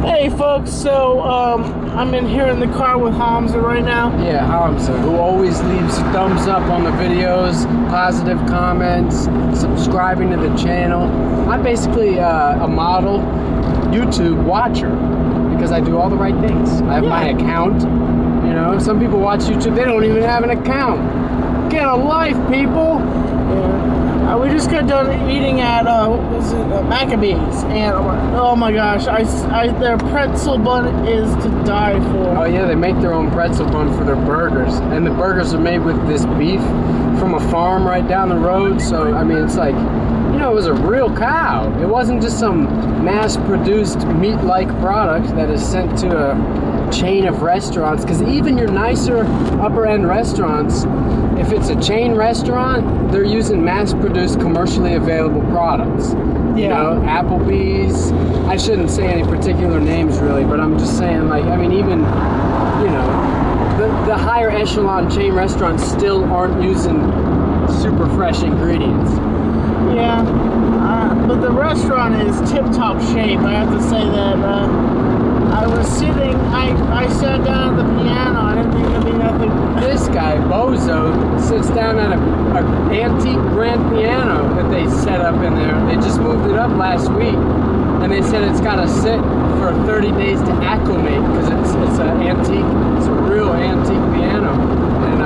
Hey folks, so I'm in here in the car with Hamza right now. Yeah, Hamza, who always leaves a thumbs up on the videos, positive comments, subscribing to the channel. I'm basically a model YouTube watcher because I do all the right things. I have my account. You know, some people watch YouTube, they don't even have an account. Get a life, people. Yeah. We just got done eating at Maccabees, and oh my gosh, their pretzel bun is to die for. Oh yeah, they make their own pretzel bun for their burgers, and the burgers are made with this beef from a farm right down the road. So I mean, it's like, you know, it was a real cow. It wasn't just some mass-produced meat-like product that is sent to a chain of restaurants. Because even your nicer upper-end restaurants, if it's a chain restaurant, they're using mass-produced, commercially available products. You know, Applebee's. I shouldn't say any particular names really, but I'm just saying, like, I mean, even, you know, the higher echelon chain restaurants still aren't using super fresh ingredients. Yeah, but the restaurant is tip-top shape. I have to say that. I was sitting, I sat down at the piano. I didn't think there'd be nothing. This guy, Bozo, sits down at an antique grand piano that they set up in there. They just moved it up last week, and they said it's got to sit for 30 days to acclimate because it's an antique, it's a real antique piano, and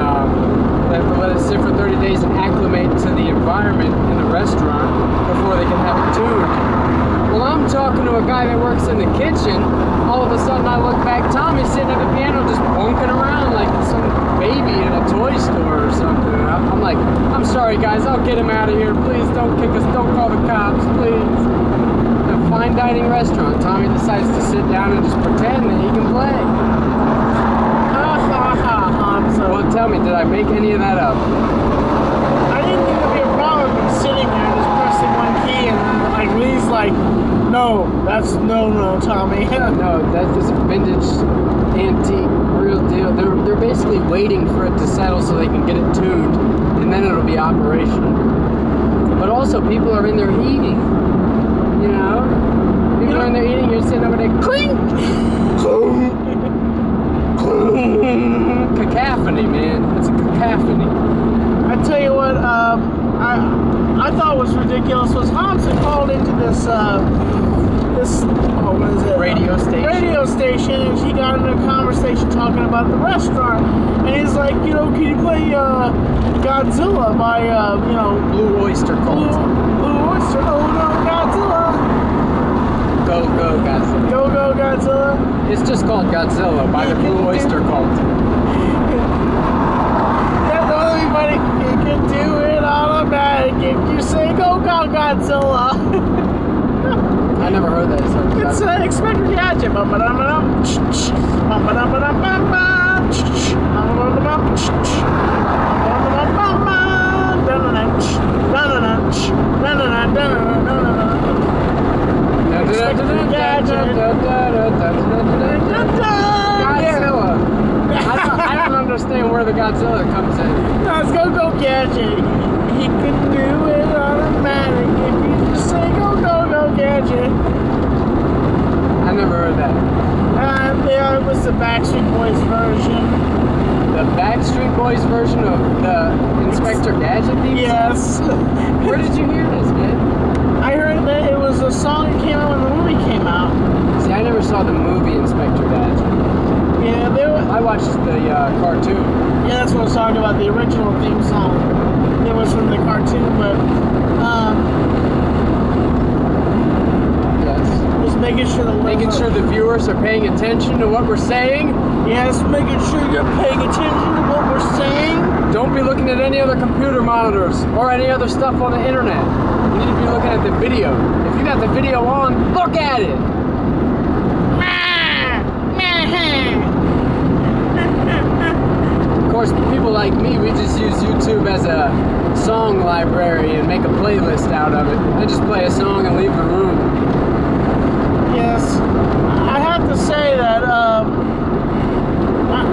they have to let it sit for 30 days and acclimate to the environment in the restaurant before they can have it tuned. Well, I'm talking to a guy that works in the kitchen. All of a sudden, I look back. Tommy's sitting at the piano just bonking around like some baby in a toy store or something. And I'm like, I'm sorry, guys. I'll get him out of here. Please don't kick us. Don't call the cops, please. A fine dining restaurant. Tommy decides to sit down and just pretend that he can play. Well, tell me, did I make any of that up? I didn't think there'd be a problem with sitting there just pressing one key and like Lee's like, no, that's no, Tommy. No, that is a vintage, antique, real deal. They're basically waiting for it to settle so they can get it tuned, and then it'll be operational. But also, people are in there eating. You know, people are in there eating. You're sitting over there, clink, cacophony, man. It's a cacophony. I tell you what, I thought was ridiculous was Hamza called into this what is it? Radio station, and she got into a conversation talking about the restaurant, and he's like, you know, can you play Godzilla by you know, Blue Oyster Cult. Blue Oyster, oh no, Godzilla. Go Godzilla. Go Godzilla. It's just called Godzilla by the Blue Oyster Cult. That's only funny. You can do it automatic if you say go Godzilla. I never heard that song. It's Inspector Gadget. Godzilla. I don't understand where the Godzilla comes in. Let's go Gadget. He can do it automatic if you just say go Gadget. I never heard that. There was the Backstreet Boys version. The Backstreet Boys version of the Inspector Gadget theme? Yes. Where did you hear this, man? I heard that it was a song that came out when the movie came out. See, I never saw the movie Inspector Gadget. Yeah, I watched the cartoon. Yeah, that's what I was talking about, the original theme song. It was from the cartoon, but yes. Just making sure the viewers are paying attention to what we're saying. Yes, making sure you're paying attention to what we're saying. Don't be looking at any other computer monitors or any other stuff on the internet. You need to be looking at the video. If you got the video on, look at it. Of course, people like me, we just use YouTube as a song library and make a playlist out of it. I just play a song and leave the room. Yes. I have to say that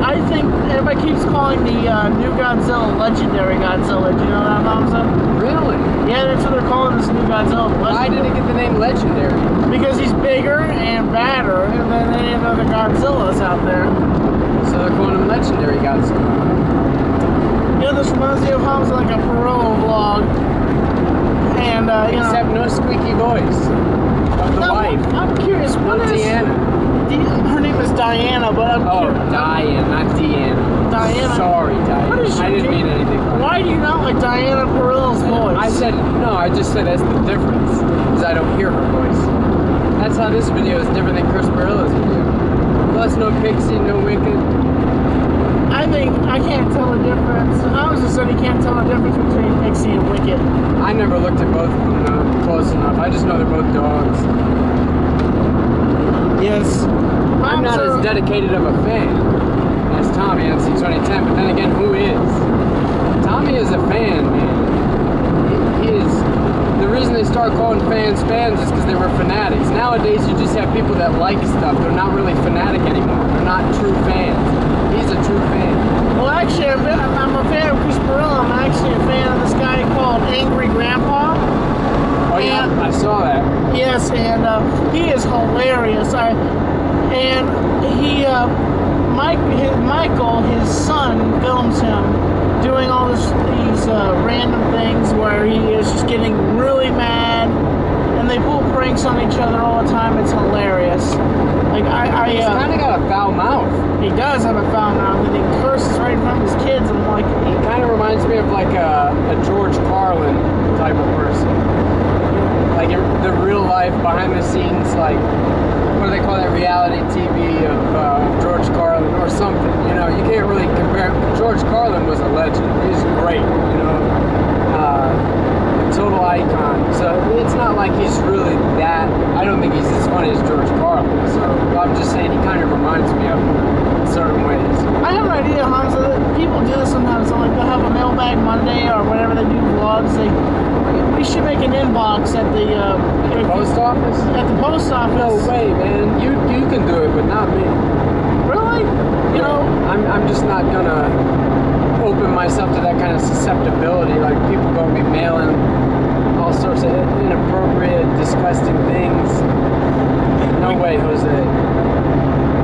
I think everybody keeps calling the new Godzilla Legendary Godzilla. Do you know that, Hamza? Really? Yeah, that's what they're calling this new Godzilla. Why did it get the name Legendary? Because he's bigger and badder, and then other Godzillas out there. So they're calling him legendary Godzilla. You know, this reminds me of Hamza, like a Perillo vlog. And, you know. Except no squeaky voice of the wife. I'm curious, No what is. Deanna. Her name is Diana, but I'm Oh, curious. Diane, not Deanna. Diana. Sorry, Diane. What is she I didn't mean anything. Why do you not like Diana Perillo's voice? I said, no, I just said that's the difference. Because I don't hear her voice. That's how this video is different than Chris Barillo's video. Plus, no Pixie, no Wicked. I think I can't tell the difference. Hamza said he can't tell the difference between Pixie and Wicked. I never looked at both of them though, close enough. I just know they're both dogs. Yes. I'm not as dedicated of a fan as Tommy on C2010, but then again, who is? Tommy is a fan, man. He is. The reason they start calling fans is because they were fanatics. Nowadays, you just have people that like stuff. They're not really fanatic anymore. They're not true fans. He's a true fan. Well, actually, I'm a fan of Chris Barillo. I'm actually a fan of this guy called Angry Grandpa. Oh yeah, I saw that. Yes, and he is hilarious. Michael, his son, films him doing all these random things where he is just getting really mad, and they pull pranks on each other all the time. It's hilarious. Like He's kind of got a foul mouth. he does have a foul mouth, and he curses right in front of his kids. And I'm like, He kind of reminds me of like a George Carlin type of person. Like in the real life, behind the scenes, like, what do they call that, reality TV of George Carlin or something, you know, you can't really compare. George Carlin was a legend. He's great, you know, a total icon. So it's not like he's really that, I don't think he's as funny as George Carlin. So I'm just saying he kind of reminds me of him in certain ways. I have an idea, Hamza, that people do this sometimes. So like they'll have a mailbag Monday or whenever they do vlogs. We should make an inbox at the Post office? At the post office. No way, man. You can do it, but not me. Really? You know, I'm just not gonna open myself to that kind of susceptibility. Like people gonna be mailing all sorts of inappropriate, disgusting things. No way, Jose.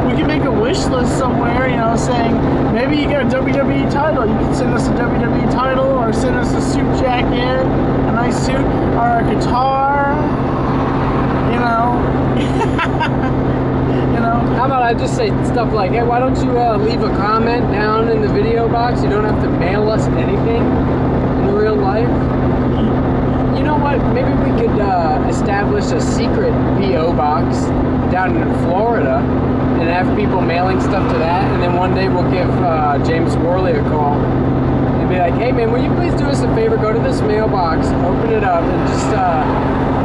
we can make a wish list somewhere, you know, saying maybe you get a WWE title. You can send us a WWE title, or send us a suit jacket, a nice suit, or a guitar. You know. You know. How about I just say stuff like, hey, why don't you leave a comment down in the video box? You don't have to mail us anything in real life. You know what? Maybe we could establish a secret P.O. box down in Florida and have people mailing stuff to that. And then one day we'll give James Worley a call and be like, hey, man, will you please do us a favor? Go to this mailbox, open it up, and just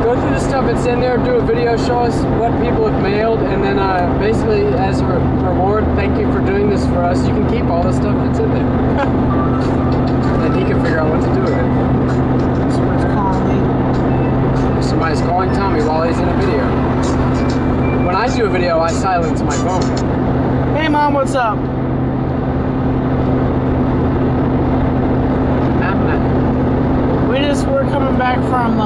go through the stuff that's in there, do a video, show us what people have mailed, and then basically as a reward, thank you for doing this for us, you can keep all the stuff that's in there. And he can figure out what to do with it. Somebody's calling me. Somebody's calling Tommy while he's in a video. When I do a video, I silence my phone. Hey, Mom, what's up? We're coming back from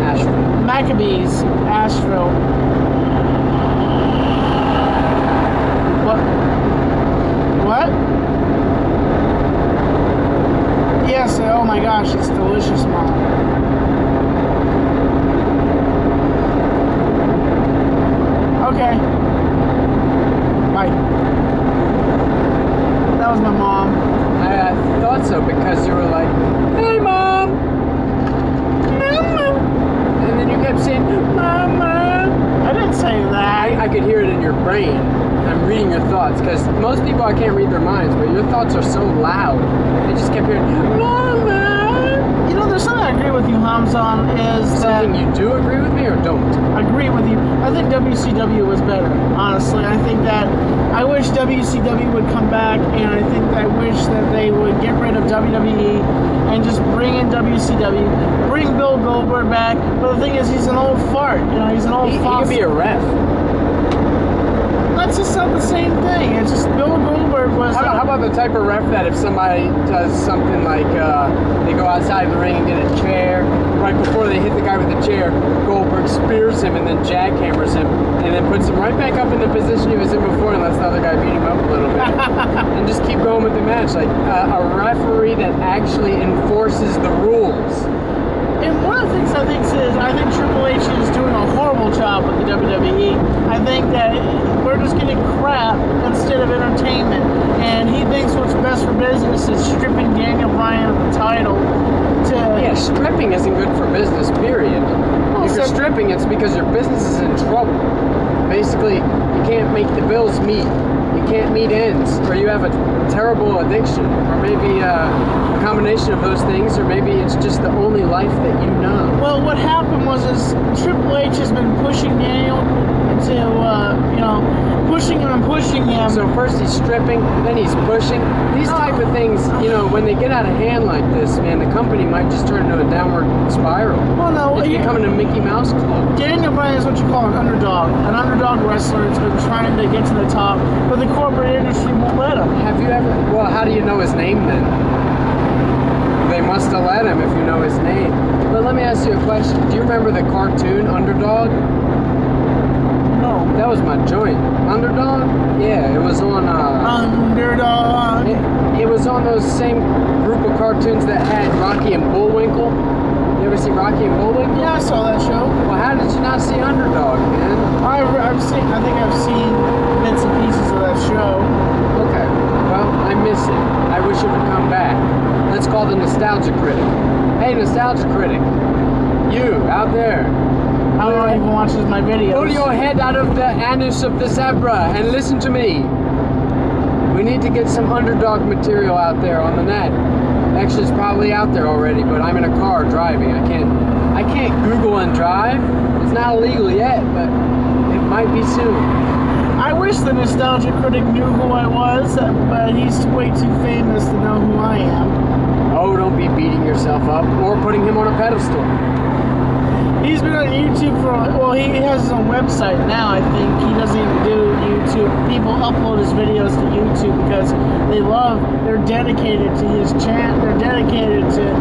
Asheville. Maccabees, Asheville. What? Yes, oh my gosh, it's delicious, Mom. Okay. Bye. That was my mom. I thought so because you were like, hey, Mom! Mama! And then you kept saying, Mama! I didn't say that. I could hear it in your brain. I'm reading your thoughts because most people I can't read their minds, but your thoughts are so loud. I just kept hearing, Mama! You know, there's something I agree with you, Hamza, on is Something that you do agree with me or don't? I agree with you. I think WCW was better, honestly. I think that I wish WCW would come back, and I think I wish that they would get rid of WWE and just bring in WCW. Bring Bill Goldberg back. But the thing is, he's an old fart. You know, he's an old He fossil. could be a ref. That's just not the same thing. It's just Bill Goldberg was. How about the type of ref that if somebody does something like they go outside the ring and get a chair, right before they hit the guy with the chair, Goldberg spears him and then jackhammers him and then puts him right back up in the position he was in before and lets the other guy beat him up a little bit. And just keep going with the match. Like a referee that actually enforces the rules. And one of the things I think is, I think Triple H is doing a horrible job with the WWE. I think that we're just getting crap instead of entertainment. And he thinks what's best for business is stripping Daniel Bryan of the title. Yeah, stripping isn't good for business, period. If you're stripping, it's because your business is in trouble. Basically, you can't make the bills meet. You can't meet ends, or you have a terrible addiction, or maybe a combination of those things, or maybe it's just the only life that you know. Well, what happened was Triple H has been pushing Daniel to, pushing him and pushing him. So first he's stripping, then he's pushing. These type of things, when they get out of hand like this, man, the company might just turn into a downward spiral. Well, no, it's becoming a Mickey Mouse Club. Daniel Bryan is what you call an underdog wrestler. It's been trying to get to the top, but the corporate industry won't let him. Have you ever? Well, how do you know his name then? They must have let him if you know his name. But let me ask you a question. Do you remember the cartoon Underdog? No. That was my joint. Underdog? Yeah, it was on... Underdog. It was on those same group of cartoons that had Rocky and Bullwinkle. You ever see Rocky and Bullwinkle? Yeah, I saw that show. Well, how did you not see Underdog, man? I think I've seen bits and pieces of that show. Okay. Well, I miss it. I wish it would come back. Let's call the Nostalgia Critic. Hey, Nostalgia Critic. You, out there. I don't even watch my videos. Pull your head out of the anus of the zebra and listen to me. We need to get some Underdog material out there on the net. Actually, it's probably out there already, but I'm in a car driving. I can't Google and drive. It's not illegal yet, but it might be soon. I wish the Nostalgia Critic knew who I was, but he's way too famous to know who I am. Oh, don't be beating yourself up or putting him on a pedestal. He's been on YouTube he has his own website now, I think. He doesn't even do YouTube. People upload his videos to YouTube because they're dedicated to his channel, they're dedicated to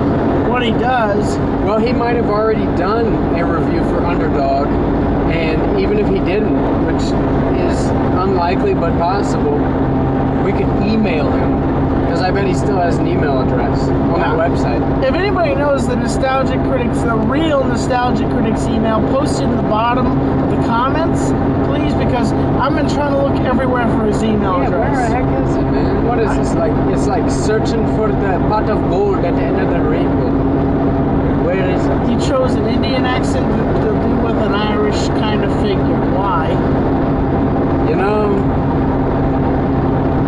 what he does. Well, he might have already done a review for Underdog, and even if he didn't, which is unlikely but possible, we could email him. Because I bet he still has an email address on that website. If anybody knows the Nostalgia Critics, the real Nostalgia Critics email, post it in the bottom of the comments, please, because I've been trying to look everywhere for his email address. Where the heck is it, man? What is this like? It's like searching for the pot of gold at the end of the rainbow. Where is it? He chose an Indian accent to do with an Irish kind of figure. Why? You know,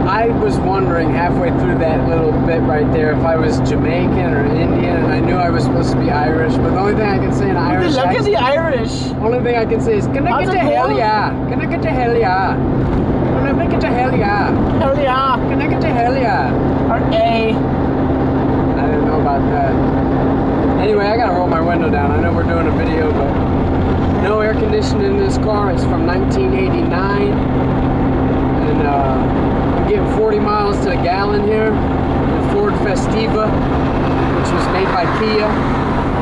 I was wondering halfway through that little bit right there if I was Jamaican or Indian, and I knew I was supposed to be Irish, but the only thing I can say in Irish Look at the Irish! Only thing I can say is, can I get to hell yeah? Can I get to hell yeah? Can I make it to hell yeah? Hell yeah! Can I get to hell yeah? Or A. I didn't know about that. Anyway, I gotta roll my window down. I know we're doing a video, but no air conditioning in this car. It's from 1989. And I'm getting 40 miles to the gallon here. The Ford Festiva, which was made by Kia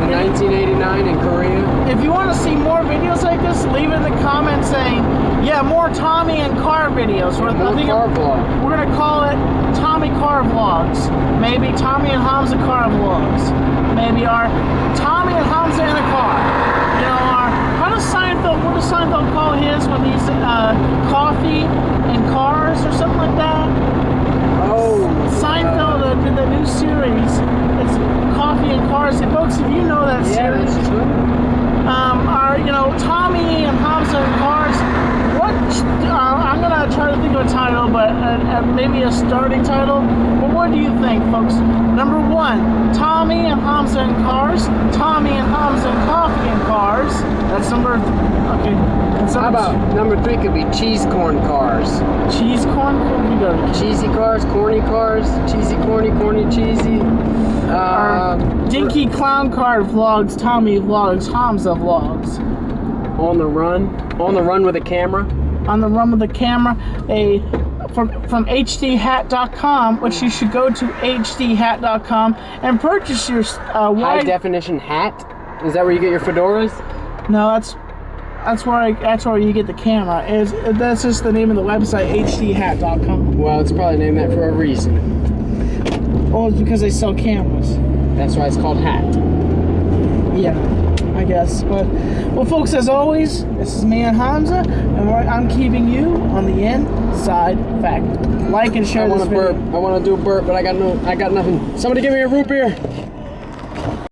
in 1989 in Korea. If you want to see more videos like this, leave in the comments saying, yeah, more Tommy and car videos. More car vlogs. We're going to call it Tommy Car Vlogs. Maybe Tommy and Hamza Car Vlogs. Maybe our Tommy and Hamza in a car. You know, what does Seinfeld call his when he's coffee and cars or something like that? Oh. Seinfeld, the new series, it's coffee and cars. And folks, if you know that series, that's true. Tommy and Hamza and cars. I'm gonna try to think of a title, but maybe a starting title. But what do you think, folks? Number 1, Tommy and Hamza and cars. Tommy and Hamza and coffee and cars. That's number. Okay. How about number 3? Could be cheese corn cars. Cheese corn? Cheesy cars, corny cars, cheesy, corny, cheesy. Dinky Clown Car Vlogs, Tommy Vlogs, Hamza Vlogs. On the run with a camera. On the run with a camera. From hdhat.com, which you should go to hdhat.com and purchase your high definition hat. Is that where you get your fedoras? No, that's That's where you get the camera. That's just the name of the website, hdhat.com. Well, it's probably named that for a reason. Oh, it's because they sell cameras. That's why it's called Hat. Yeah, I guess. But well, folks, as always, this is me and Hamza, and I'm keeping you on the inside fact. Like and share this video. I want to do a burp, but I got nothing. Somebody give me a root beer.